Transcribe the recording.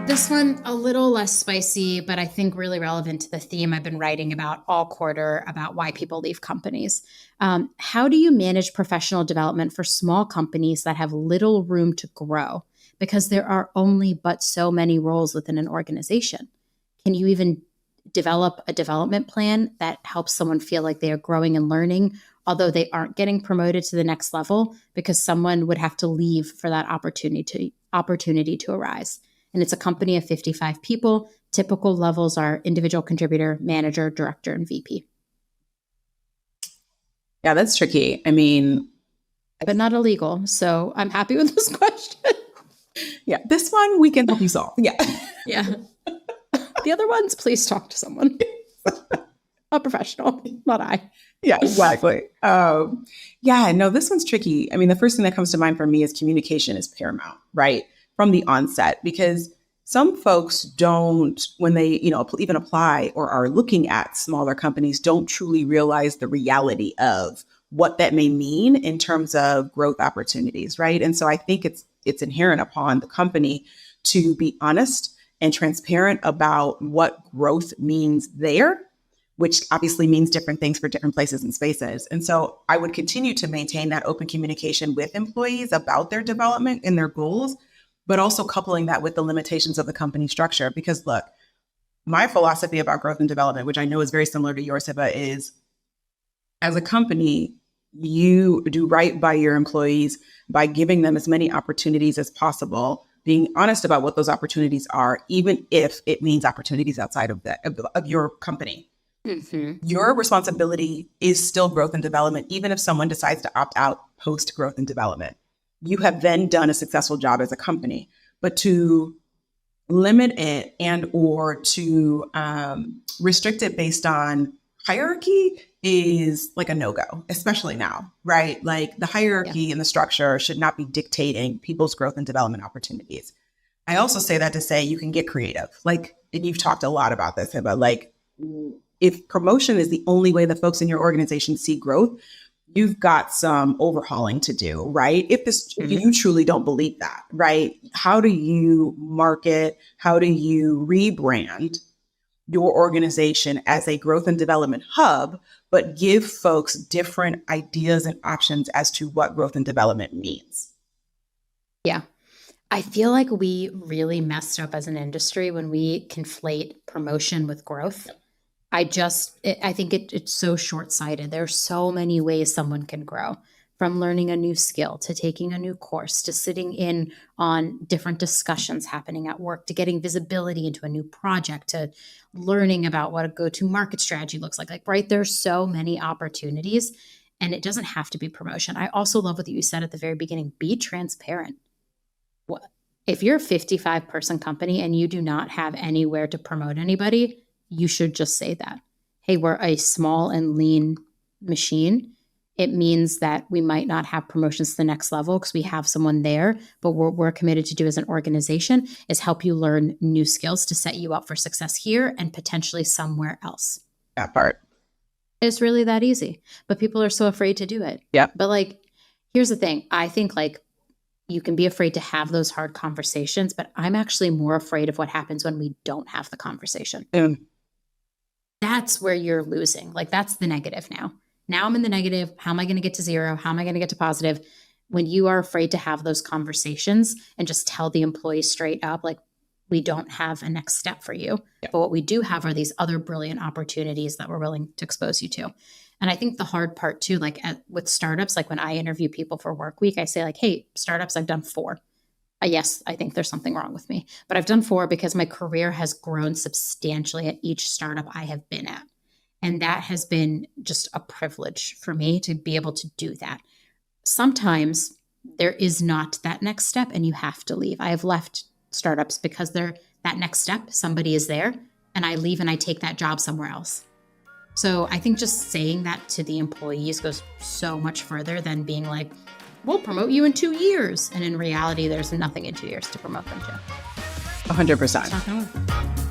This one, a little less spicy, but I think really relevant to the theme I've been writing about all quarter about why people leave companies. How do you manage professional development for small companies that have little room to grow? Because there are only but so many roles within an organization. Can you even develop a development plan that helps someone feel like they are growing and learning, although they aren't getting promoted to the next level because someone would have to leave for that opportunity to arise? And it's a company of 55 people. Typical levels are individual contributor, manager, director, and VP. Yeah, that's tricky. I mean, but not illegal. So I'm happy with this question. Yeah, this one we can help you solve. Yeah. Yeah. The other ones, please talk to someone. A professional, not I. Yeah, exactly. Yeah, no, this one's tricky. I mean, the first thing that comes to mind for me is communication is paramount, right? From the onset, because some folks don't, when they, even apply or are looking at smaller companies, don't truly realize the reality of what that may mean in terms of growth opportunities, right? And so I think it's inherent upon the company to be honest and transparent about what growth means there, which obviously means different things for different places and spaces. And so I would continue to maintain that open communication with employees about their development and their goals, but also coupling that with the limitations of the company structure. Because look, my philosophy about growth and development, which I know is very similar to yours, Hebba, is as a company, you do right by your employees by giving them as many opportunities as possible, being honest about what those opportunities are, even if it means opportunities outside of your company. Mm-hmm. Your responsibility is still growth and development, even if someone decides to opt out post growth and development. You have then done a successful job as a company. But to limit it and or to restrict it based on hierarchy is like a no-go, especially now, right? Like the hierarchy and the structure should not be dictating people's growth and development opportunities. I also say that to say you can get creative. Like, and you've talked a lot about this, Hebba, like if promotion is the only way the folks in your organization see growth, you've got some overhauling to do, right? If you truly don't believe that, right? How do you market? How do you rebrand your organization as a growth and development hub, but give folks different ideas and options as to what growth and development means? Yeah. I feel like we really messed up as an industry when we conflate promotion with growth. I think it's so short-sighted. There are so many ways someone can grow, from learning a new skill to taking a new course to sitting in on different discussions happening at work to getting visibility into a new project to learning about what a go-to-market strategy looks like. Right? There's so many opportunities, and it doesn't have to be promotion. I also love what you said at the very beginning. Be transparent. If you're a 55-person company and you do not have anywhere to promote anybody, you should just say that. Hey, we're a small and lean machine. It means that we might not have promotions to the next level because we have someone there, but what we're committed to do as an organization is help you learn new skills to set you up for success here and potentially somewhere else. That part. It's really that easy, but people are so afraid to do it. Yeah. But here's the thing. I think you can be afraid to have those hard conversations, but I'm actually more afraid of what happens when we don't have the conversation. That's where you're losing. That's the negative now. Now I'm in the negative. How am I going to get to zero? How am I going to get to positive? When you are afraid to have those conversations and just tell the employees straight up, we don't have a next step for you. Yeah. But what we do have are these other brilliant opportunities that we're willing to expose you to. And I think the hard part too, with startups, when I interview people for Work Week, I say hey, startups, I've done 4. Yes, I think there's something wrong with me, but I've done 4 because my career has grown substantially at each startup I have been at. And that has been just a privilege for me to be able to do that. Sometimes there is not that next step and you have to leave. I have left startups because they're that next step, somebody is there, and I leave and I take that job somewhere else. So I think just saying that to the employees goes so much further than being we'll promote you in 2 years. And in reality, there's nothing in 2 years to promote them to. 100%. It's not gonna work.